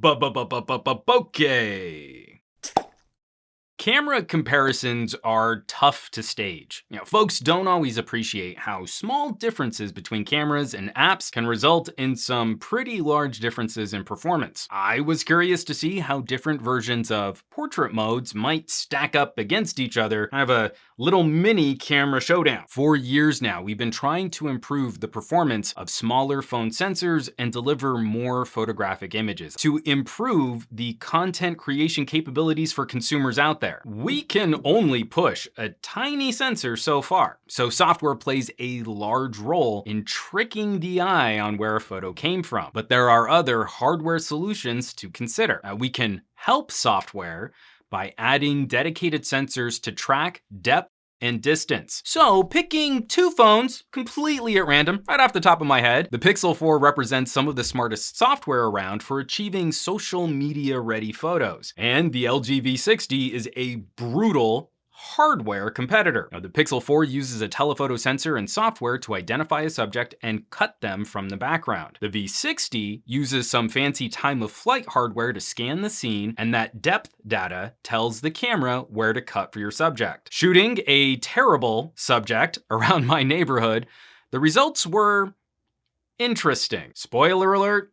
Bokeh. Camera comparisons are tough to stage. Folks don't always appreciate how small differences between cameras and apps can result in some pretty large differences in performance. I was curious to see how different versions of portrait modes might stack up against each other. I have a little mini camera showdown. For years now, we've been trying to improve the performance of smaller phone sensors and deliver more photographic images to improve the content creation capabilities for consumers out there. We can only push a tiny sensor so far, so software plays a large role in tricking the eye on where a photo came from. But there are other hardware solutions to consider. We can help software by adding dedicated sensors to track depth and distance. So picking two phones completely at random, right off the top of my head, the Pixel 4 represents some of the smartest software around for achieving social media ready photos. And the LG V60 is a brutal hardware competitor. Now, the Pixel 4 uses a telephoto sensor and software to identify a subject and cut them from the background. The V60 uses some fancy time-of-flight hardware to scan the scene, and that depth data tells the camera where to cut for your subject. Shooting a terrible subject around my neighborhood, the results were interesting. Spoiler alert,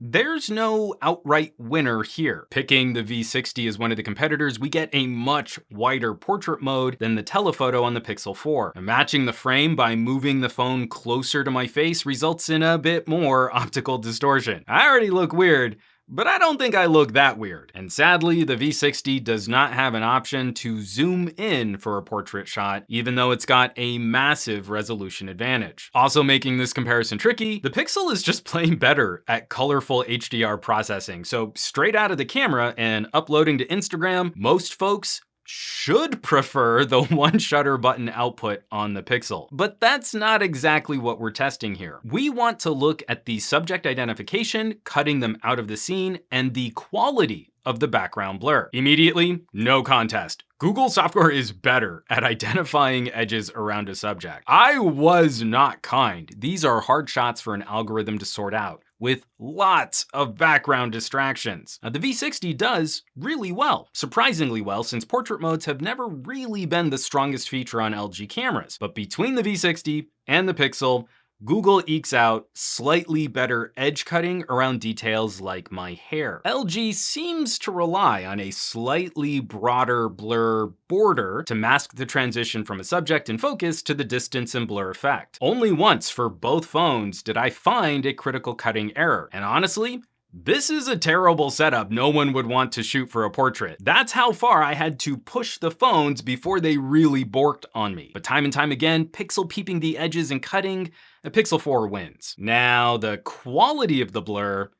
there's no outright winner here. Picking the V60 as one of the competitors, we get a much wider portrait mode than the telephoto on the Pixel 4. And matching the frame by moving the phone closer to my face results in a bit more optical distortion. I already look weird, but I don't think I look that weird. And sadly, the V60 does not have an option to zoom in for a portrait shot, even though it's got a massive resolution advantage. Also making this comparison tricky, the Pixel is just plain better at colorful HDR processing. So straight out of the camera and uploading to Instagram, most folks should prefer the one shutter button output on the Pixel. But that's not exactly what we're testing here. We want to look at the subject identification, cutting them out of the scene, and the quality of the background blur. Immediately, no contest. Google software is better at identifying edges around a subject. I was not kind. These are hard shots for an algorithm to sort out, with lots of background distractions. Now, the V60 does really well, surprisingly well, since portrait modes have never really been the strongest feature on LG cameras. But between the V60 and the Pixel, Google ekes out slightly better edge cutting around details like my hair. LG seems to rely on a slightly broader blur border to mask the transition from a subject in focus to the distance and blur effect. Only once for both phones did I find a critical cutting error, and honestly, this is a terrible setup no one would want to shoot for a portrait. That's how far I had to push the phones before they really borked on me. But time and time again, Pixel peeping the edges and cutting, the Pixel 4 wins. Now, the quality of the blur,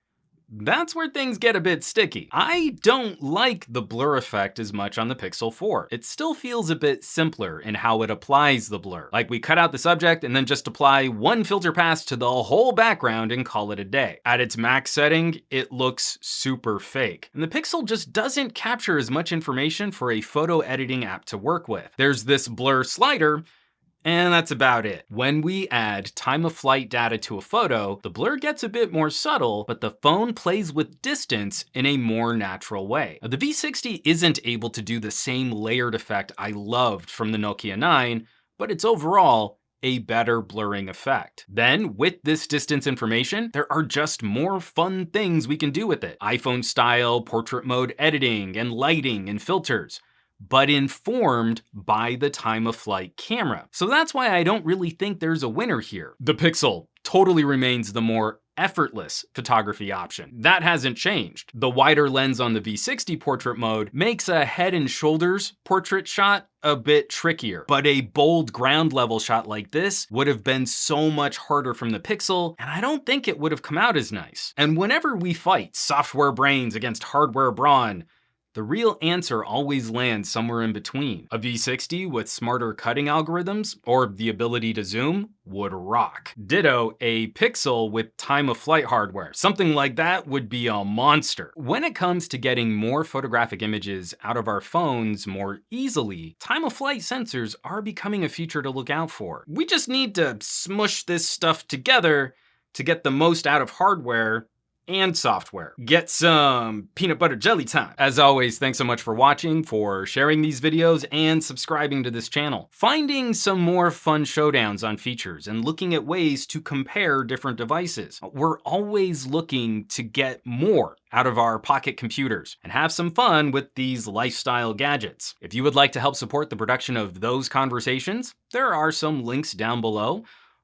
that's where things get a bit sticky. I don't like the blur effect as much on the Pixel 4. It still feels a bit simpler in how it applies the blur. Like we cut out the subject and then just apply one filter pass to the whole background and call it a day. At its max setting, it looks super fake. And the Pixel just doesn't capture as much information for a photo editing app to work with. There's this blur slider, and that's about it. When we add time of flight data to a photo, the blur gets a bit more subtle, but the phone plays with distance in a more natural way. Now, the V60 isn't able to do the same layered effect I loved from the Nokia 9, but it's overall a better blurring effect. Then, with this distance information, there are just more fun things we can do with it. iPhone style portrait mode editing and lighting and filters, but informed by the time of flight camera. So that's why I don't really think there's a winner here. The Pixel totally remains the more effortless photography option. That hasn't changed. The wider lens on the V60 portrait mode makes a head and shoulders portrait shot a bit trickier, but a bold ground level shot like this would have been so much harder from the Pixel, and I don't think it would have come out as nice. And whenever we fight software brains against hardware brawn, the real answer always lands somewhere in between. A V60 with smarter cutting algorithms, or the ability to zoom, would rock. Ditto, a Pixel with time of flight hardware. Something like that would be a monster. When it comes to getting more photographic images out of our phones more easily, time of flight sensors are becoming a feature to look out for. We just need to smush this stuff together to get the most out of hardware and software. Get some peanut butter jelly time. As always, thanks so much for watching, for sharing these videos, and subscribing to this channel. Finding some more fun showdowns on features and looking at ways to compare different devices. We're always looking to get more out of our pocket computers and have some fun with these lifestyle gadgets. If you would like to help support the production of those conversations, there are some links down below,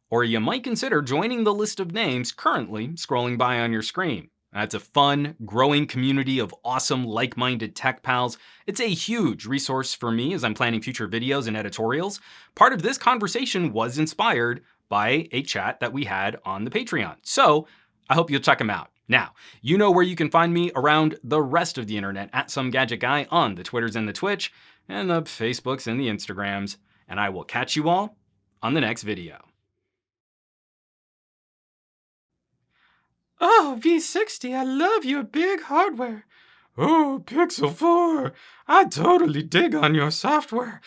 or you might consider joining the list of names currently scrolling by on your screen. That's a fun, growing community of awesome, like-minded tech pals. It's a huge resource for me as I'm planning future videos and editorials. Part of this conversation was inspired by a chat that we had on the Patreon. So I hope you'll check them out. Now, you know where you can find me around the rest of the internet at SomeGadgetGuy on the Twitters and the Twitch, and the Facebooks and the Instagrams. And I will catch you all on the next video. Oh, V60, I love your big hardware. Oh, Pixel 4, I totally dig on your software.